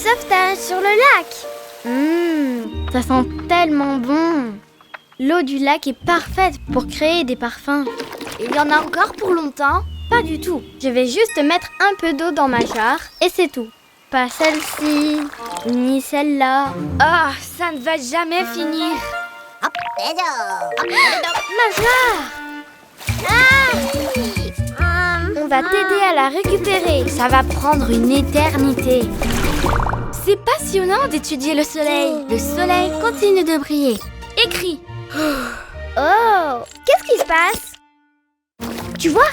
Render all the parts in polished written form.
sauvetage sur le lac. Ça sent tellement bon. L'eau du lac est parfaite pour créer des parfums. Il y en a encore pour longtemps? Pas du tout. Je vais juste mettre un peu d'eau dans ma jarre et c'est tout. Pas celle-ci, ni celle-là. Oh, ça ne va jamais finir. Ma jarre! On va t'aider à la récupérer. Ça va prendre une éternité. C'est passionnant d'étudier le soleil. Le soleil continue de briller. Écris. Oh! Qu'est-ce qui se passe? Tu vois?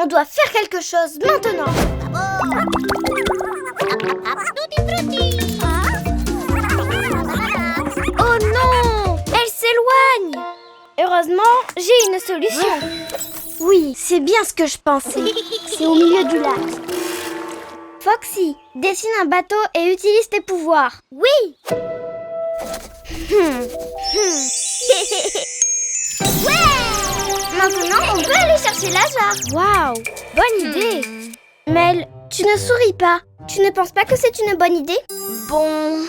On doit faire quelque chose maintenant. Oh non! Elle s'éloigne! Heureusement, j'ai une solution. Oui, c'est bien ce que je pensais. C'est au milieu du lac. Foxy, dessine un bateau et utilise tes pouvoirs. Oui! Ouais! Maintenant, on peut aller chercher la jarre. Waouh! Bonne idée! Mel, tu ne souris pas. Tu ne penses pas que c'est une bonne idée? Bon...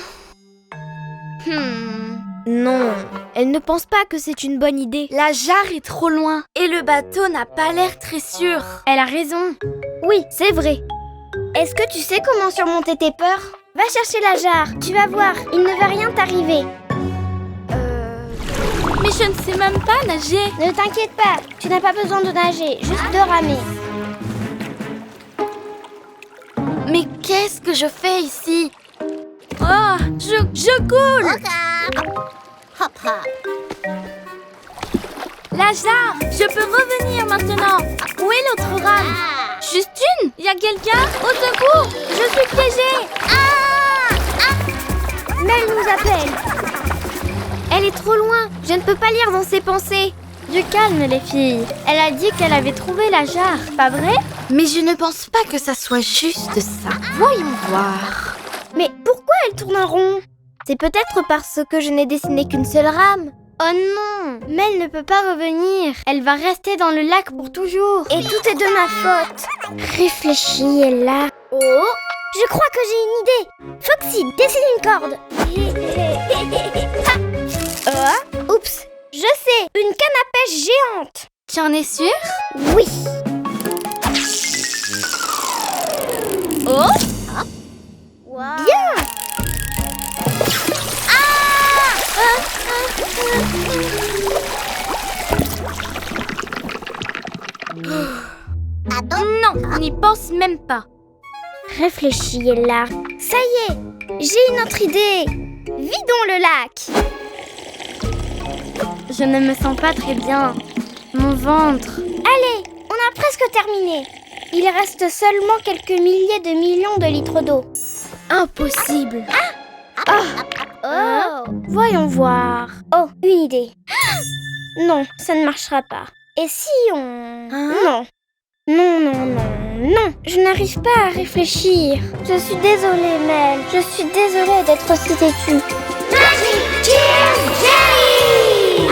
Non, elle ne pense pas que c'est une bonne idée. La jarre est trop loin et le bateau n'a pas l'air très sûr. Elle a raison. Oui, c'est vrai. Est-ce que tu sais comment surmonter tes peurs? Va chercher la jarre, tu vas voir, il ne va rien t'arriver. Mais je ne sais même pas nager. Ne t'inquiète pas, tu n'as pas besoin de nager, juste de ramer. Mais qu'est-ce que je fais ici? Oh, je coule. La jarre, je peux revenir maintenant. Où est l'autre rame? Juste une? Y a quelqu'un? Au secours! Je suis piégée! Mel nous appelle. Elle est trop loin. Je ne peux pas lire dans ses pensées. Du calme, les filles. Elle a dit qu'elle avait trouvé la jarre, pas vrai? Mais je ne pense pas que ça soit juste ça. Voyons voir. Mais pourquoi elle tourne en rond? C'est peut-être parce que je n'ai dessiné qu'une seule rame. Oh non! Mel ne peut pas revenir. Elle va rester dans le lac pour toujours. Et tout est de ma faute. Réfléchis, Ella. Oh, je crois que j'ai une idée. Foxy, dessine une corde. Oups! Je sais, une canne à pêche géante. Tu en es sûre? Oui. Oh! Wow. Bien! Non, n'y pense même pas. Réfléchis, Ella. Ça y est, j'ai une autre idée. Vidons le lac. Je ne me sens pas très bien. Mon ventre. Allez, on a presque terminé. Il reste seulement quelques milliers de millions de litres d'eau. Impossible. Oh, voyons voir. Oh, une idée. Non, ça ne marchera pas. Et si on... Non. Non, je n'arrive pas à réfléchir. Je suis désolée, Mel. Je suis désolée d'être aussi têtue. Magic Tears Jelly!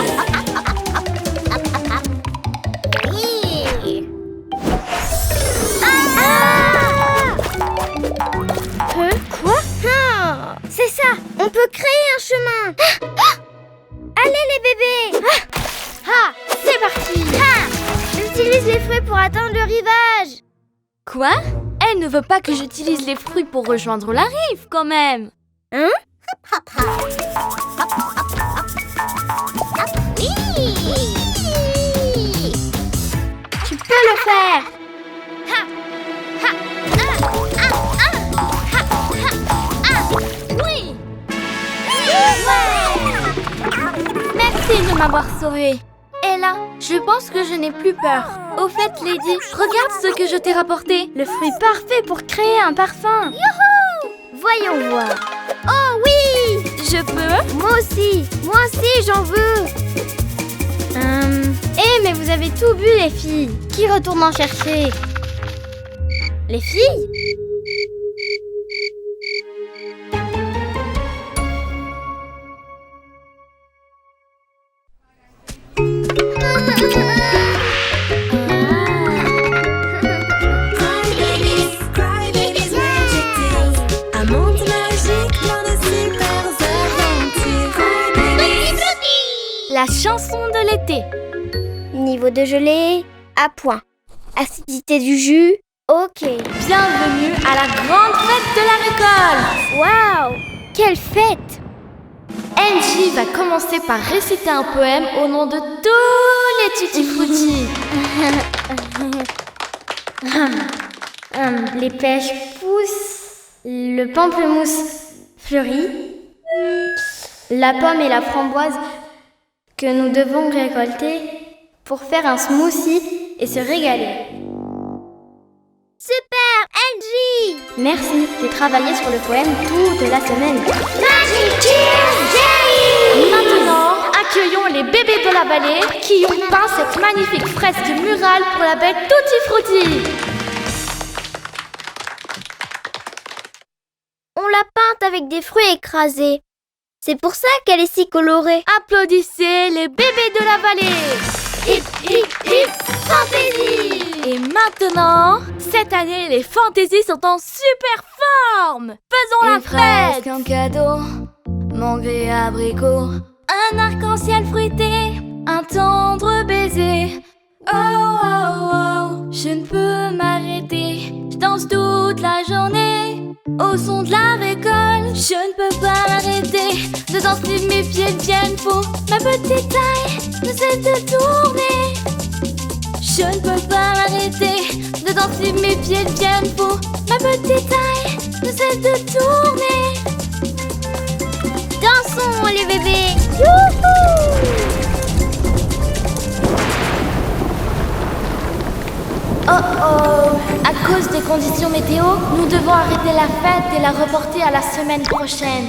Quoi? C'est ça, on peut créer un chemin. Allez les bébés. C'est parti. J'utilise les fruits pour atteindre le rivage. Quoi? Elle ne veut pas que j'utilise les fruits pour rejoindre la rive, quand même. Hein? Tu peux le faire. Oui. Merci de m'avoir sauvée. Ella, je pense que je n'ai plus peur. Au fait, Lady, regarde ce que je t'ai rapporté. Le fruit parfait pour créer un parfum. Youhou! Voyons voir. Oh oui! Je peux? Moi aussi, j'en veux. Mais vous avez tout bu, les filles. Qui retourne en chercher? Les filles? la chanson de l'été. Niveau de gelée, à point. Acidité du jus, ok. Bienvenue à la grande fête de la récolte. Waouh, quelle fête! Angie va commencer par réciter un poème au nom de tous les tutti frutti. Les pêches poussent, le pamplemousse fleurit, la pomme et la framboise que nous devons récolter pour faire un smoothie et se régaler. Super, Angie! Merci, j'ai travaillé sur le poème toute la semaine. Magic Cheers, Jerry! Maintenant, accueillons les bébés de la vallée qui ont peint cette magnifique fresque murale pour la bête Tutti Frutti. On l'a peinte avec des fruits écrasés. C'est pour ça qu'elle est si colorée. Applaudissez les bébés de la vallée. Hip, hip, hip, fantaisie! Et maintenant, cette année, les fantaisies sont en super forme. Faisons la fête. Un cadeau, mangue et abricot, Un arc-en-ciel fruité, un tendre baiser. oh oh oh, je ne peux m'arrêter, je danse toute la journée au son de la récolte. Je ne peux pas m'arrêter de danser, mes pieds deviennent faux. Ma petite taille ne cesse de tourner. Je ne peux pas m'arrêter de danser, mes pieds deviennent faux. Ma petite taille ne cesse de tourner. Dansons les bébés! Oh oh, à cause des conditions météo, nous devons arrêter la fête et la reporter à la semaine prochaine.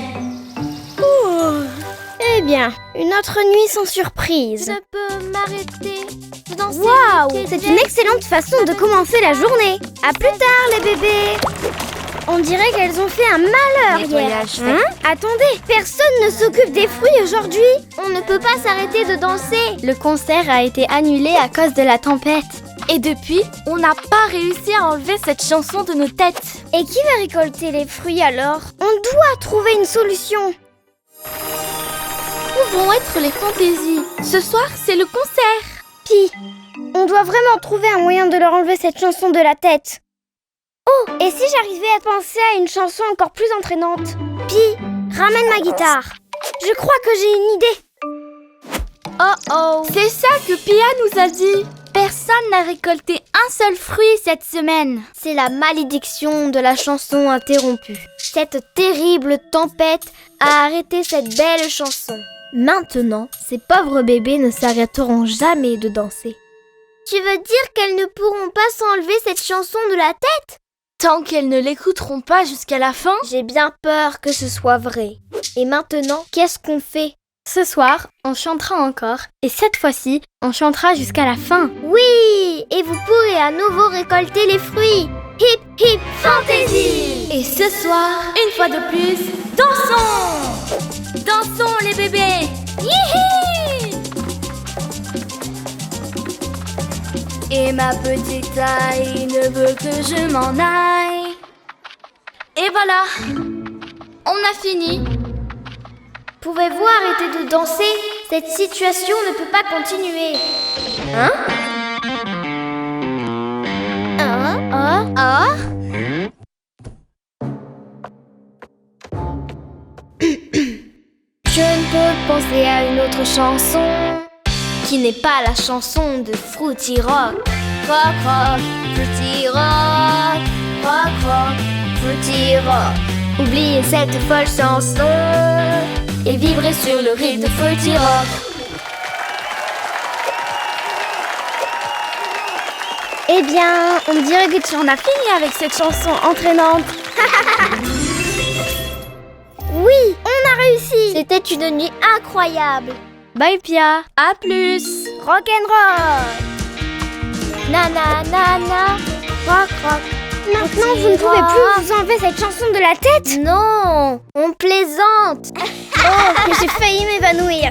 Eh bien, une autre nuit sans surprise. Je peux m'arrêter de danser. Waouh, c'est une excellente façon de commencer la journée. À plus tard les bébés. On dirait qu'elles ont fait un malheur hier. Nettoyage fait. Hein? Attendez, personne ne s'occupe des fruits aujourd'hui. On ne peut pas s'arrêter de danser. Le concert a été annulé à cause de la tempête. Et depuis, on n'a pas réussi à enlever cette chanson de nos têtes. Et qui va récolter les fruits alors? On doit trouver une solution. Où vont être les fantaisies? Ce soir, c'est le concert. Pi, on doit vraiment trouver un moyen de leur enlever cette chanson de la tête. Oh, et si j'arrivais à penser à une chanson encore plus entraînante? Pi, ramène ma guitare. Je crois que j'ai une idée. Oh oh, c'est ça que Pia nous a dit. Personne n'a récolté un seul fruit cette semaine. C'est la malédiction de la chanson interrompue. Cette terrible tempête a arrêté cette belle chanson. Maintenant, ces pauvres bébés ne s'arrêteront jamais de danser. Tu veux dire qu'elles ne pourront pas s'enlever cette chanson de la tête? Tant qu'elles ne l'écouteront pas jusqu'à la fin. J'ai bien peur que ce soit vrai. Et maintenant, qu'est-ce qu'on fait? Ce soir, on chantera encore, et cette fois-ci, on chantera jusqu'à la fin. Oui, et vous pourrez à nouveau récolter les fruits. Hip hip fantaisie! Et ce soir, une fois de plus, dansons! Dansons les bébés! Hihi! Et ma petite taille ne veut que je m'en aille. Et voilà, on a fini. Pouvez-vous arrêter de danser? Cette situation ne peut pas continuer. Hein? Je ne peux penser à une autre chanson qui n'est pas la chanson de Fruity Rock. Rock, rock, Fruity Rock. Rock, rock, Fruity Rock. Oubliez cette folle chanson et vibrez sur le rythme de Fruity Rock. Eh bien, on dirait que tu en as fini avec cette chanson entraînante. Oui, on a réussi. C'était une nuit incroyable. Bye Pia. À plus. Rock'n'roll. Na na na na. Rock rock. Maintenant, vous ne pouvez plus vous enlever cette chanson de la tête? Non, on plaisante. Oh, j'ai failli m'évanouir.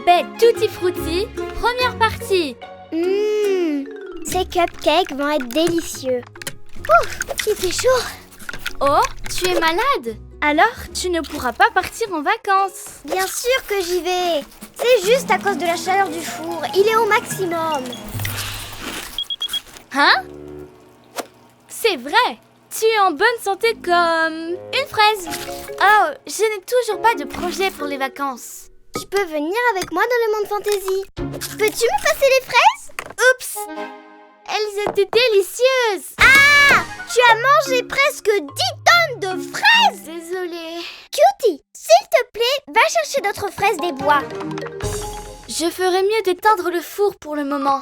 baie Tutti Frutti, première partie. Ces cupcakes vont être délicieux. Ouf, il fait chaud. Oh, tu es malade? Alors, tu ne pourras pas partir en vacances. Bien sûr que j'y vais. C'est juste à cause de la chaleur du four. Il est au maximum. Hein? C'est vrai. Tu es en bonne santé comme une fraise. Oh, je n'ai toujours pas de projet pour les vacances. Tu peux venir avec moi dans le monde fantasy. Peux-tu me passer les fraises? Oups! Elles étaient délicieuses. Ah! Tu as mangé presque 10 tonnes de fraises! Désolée. Cutie, s'il te plaît, va chercher d'autres fraises des bois. Je ferais mieux d'éteindre le four pour le moment.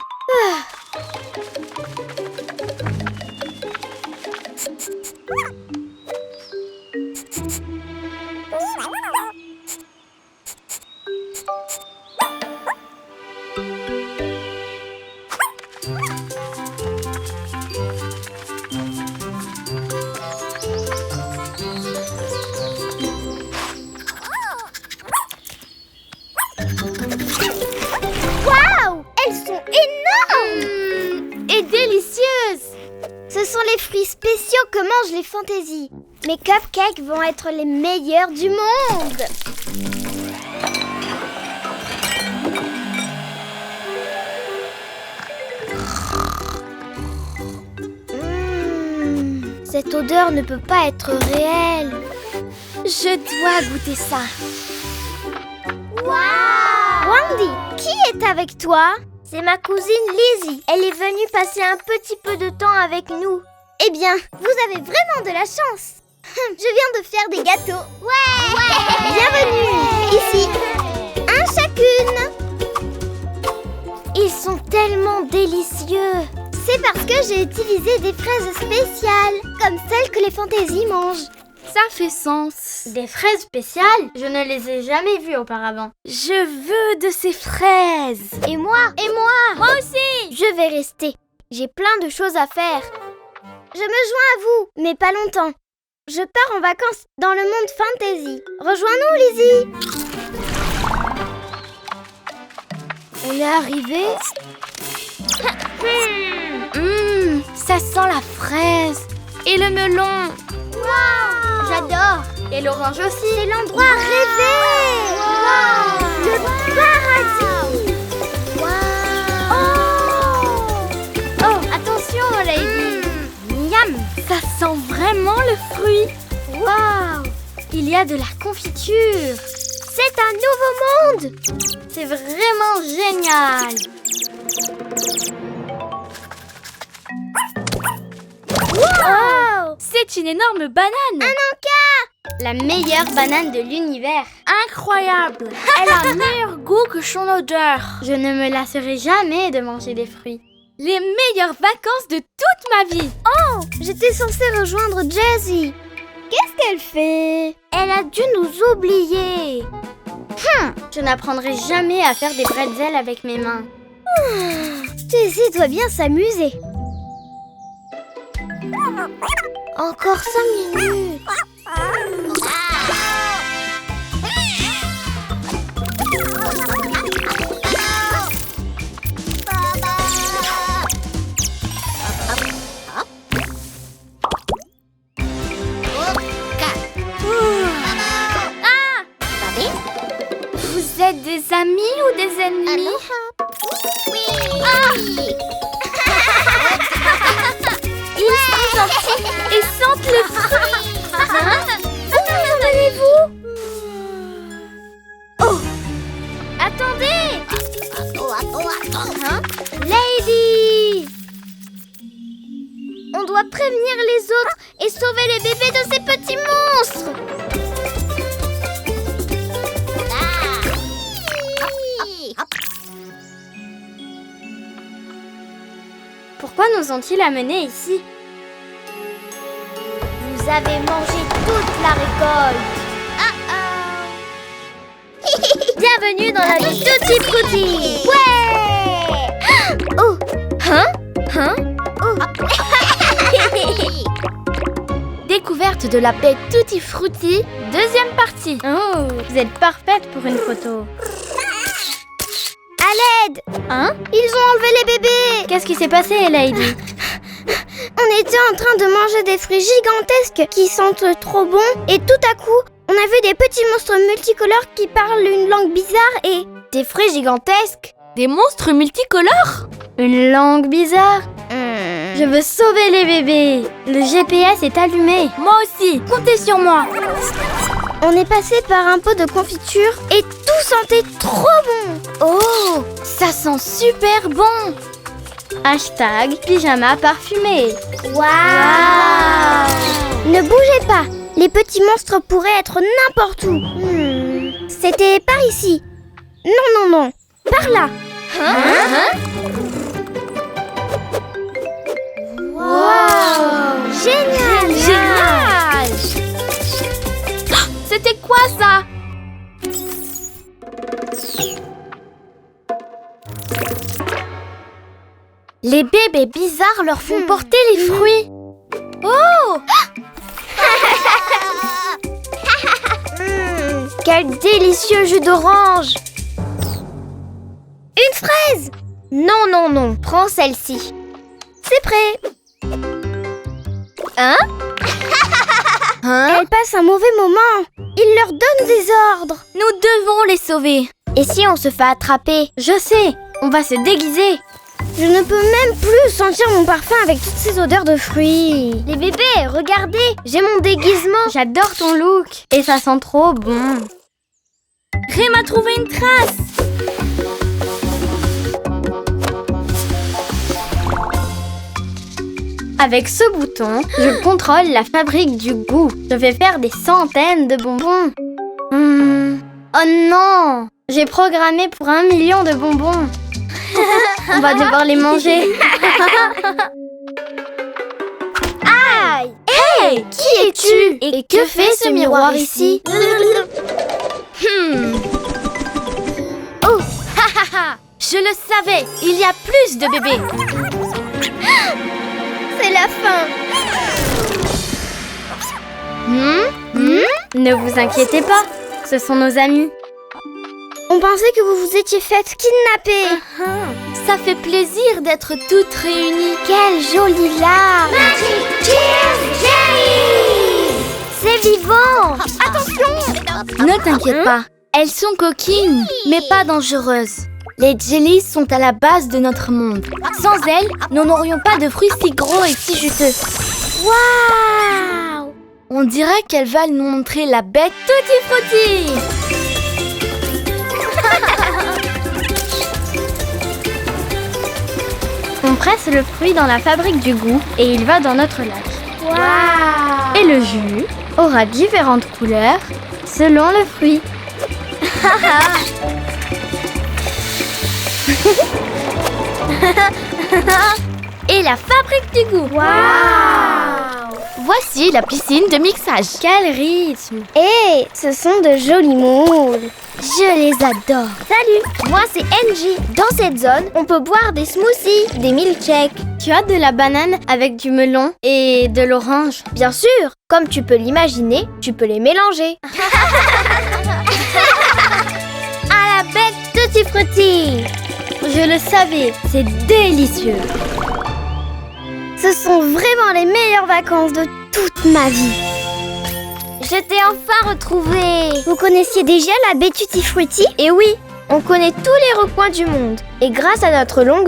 Waouh! Elles sont énormes! Et délicieuses. Ce sont les fruits spéciaux que mangent les fantaisies. Mes cupcakes vont être les meilleurs du monde! Cette odeur ne peut pas être réelle. Je dois goûter ça. Waouh! Wendy, qui est avec toi? C'est ma cousine Lizzie. Elle est venue passer un petit peu de temps avec nous. Eh bien, vous avez vraiment de la chance. Je viens de faire des gâteaux. Ouais! Bienvenue! Ici, un chacune. Ils sont tellement délicieux. C'est parce que j'ai utilisé des fraises spéciales, comme celles que les fantaisies mangent. Ça fait sens. Des fraises spéciales? Je ne les ai jamais vues auparavant. Je veux de ces fraises. Et moi? Moi aussi. Je vais rester. J'ai plein de choses à faire. Je me joins à vous, mais pas longtemps. Je pars en vacances dans le monde fantasy. Rejoins-nous, Lizzie. On est arrivé. Ça sent la fraise et le melon. Wow! J'adore. Et l'orange aussi. C'est l'endroit rêvé. Wow! Le paradis. Wow! Oh, attention, Lady. Miam, ça sent vraiment le fruit. Wow! Il y a de la confiture. C'est un nouveau monde. C'est vraiment génial. Wow! C'est une énorme banane. Un Anka! La meilleure banane de l'univers. Incroyable. Elle a un meilleur goût que son odeur. Je ne me lasserai jamais de manger des fruits. Les meilleures vacances de toute ma vie. Oh! J'étais censée rejoindre Jessie. Qu'est-ce qu'elle fait? Elle a dû nous oublier. Je n'apprendrai jamais à faire des bretzels avec mes mains. Jessie doit bien s'amuser. Encore 5 minutes. Vous êtes des amis ou des ennemis? Ils sont gentils et sentent le fruit. Où allez-vous? Oh! Attendez! Lady! On doit prévenir les autres et sauver les bébés de ces petits monstres! Pourquoi nous ont-ils amenés ici? Vous avez mangé toute la récolte. Bienvenue dans la vie Tutti Frutti. Ouais! Oh! Découverte de la baie Tutti Frutti, deuxième partie. Oh! Vous êtes parfaite pour une photo. l'aide! Hein? Ils ont enlevé les bébés! Qu'est-ce qui s'est passé, Lady? On était en train de manger des fruits gigantesques qui sentent trop bon et tout à coup, on a vu des petits monstres multicolores qui parlent une langue bizarre et... Des fruits gigantesques? Des monstres multicolores? Une langue bizarre? Je veux sauver les bébés. Le GPS est allumé. Moi aussi, comptez sur moi. On est passé par un pot de confiture et tout sentait trop bon. Oh, ça sent super bon. Hashtag pyjama parfumé. Waouh! Ne bougez pas, les petits monstres pourraient être n'importe où. C'était par ici. Non, par là. Wow! Génial! C'était quoi ça? Les bébés bizarres leur font porter les fruits. Oh! Quel délicieux jus d'orange! Une fraise! Non, prends celle-ci. C'est prêt! Hein? Elle passe un mauvais moment. Il leur donne des ordres. Nous devons les sauver. Et si on se fait attraper? Je sais, on va se déguiser. Je ne peux même plus sentir mon parfum avec toutes ces odeurs de fruits. Les bébés, regardez, j'ai mon déguisement. J'adore ton look. Et ça sent trop bon. Rem a trouvé une trace. Avec ce bouton, je contrôle la fabrique du goût. Je vais faire des centaines de bonbons. Oh non! J'ai programmé pour 1 million de bonbons. On va devoir les manger. Aïe! Hey! Qui es-tu? Et que fait ce miroir ici? Oh! Je le savais, il y a plus de bébés. C'est la fin. Ne vous inquiétez pas, ce sont nos amis. On pensait que vous vous étiez faites kidnapper. Ça fait plaisir d'être toutes réunies. Quelle jolie larme. C'est vivant. Attention. Ne t'inquiète pas, elles sont coquines, mais pas dangereuses. Les jellies sont à la base de notre monde. Sans elles, nous n'aurions pas de fruits si gros et si juteux. Waouh! On dirait qu'elles veulent nous montrer la bête Tutti Frutti. On presse le fruit dans la fabrique du goût et il va dans notre lac. Waouh! Et le jus aura différentes couleurs selon le fruit. Et la fabrique du goût. Waouh! Voici la piscine de mixage. Quel rythme! Et ce sont de jolis moules. Je les adore. Salut, moi c'est Angie. Dans cette zone, on peut boire des smoothies, des milkshakes. Tu as de la banane avec du melon et de l'orange. Bien sûr, comme tu peux l'imaginer, tu peux les mélanger. À la bec Tutti Frutti. Je le savais, c'est délicieux. Ce sont vraiment les meilleures vacances de toute ma vie. Je t'ai enfin retrouvée. Vous connaissiez déjà la baie Tutti Frutti? Et oui, on connaît tous les recoins du monde. Et grâce à notre longue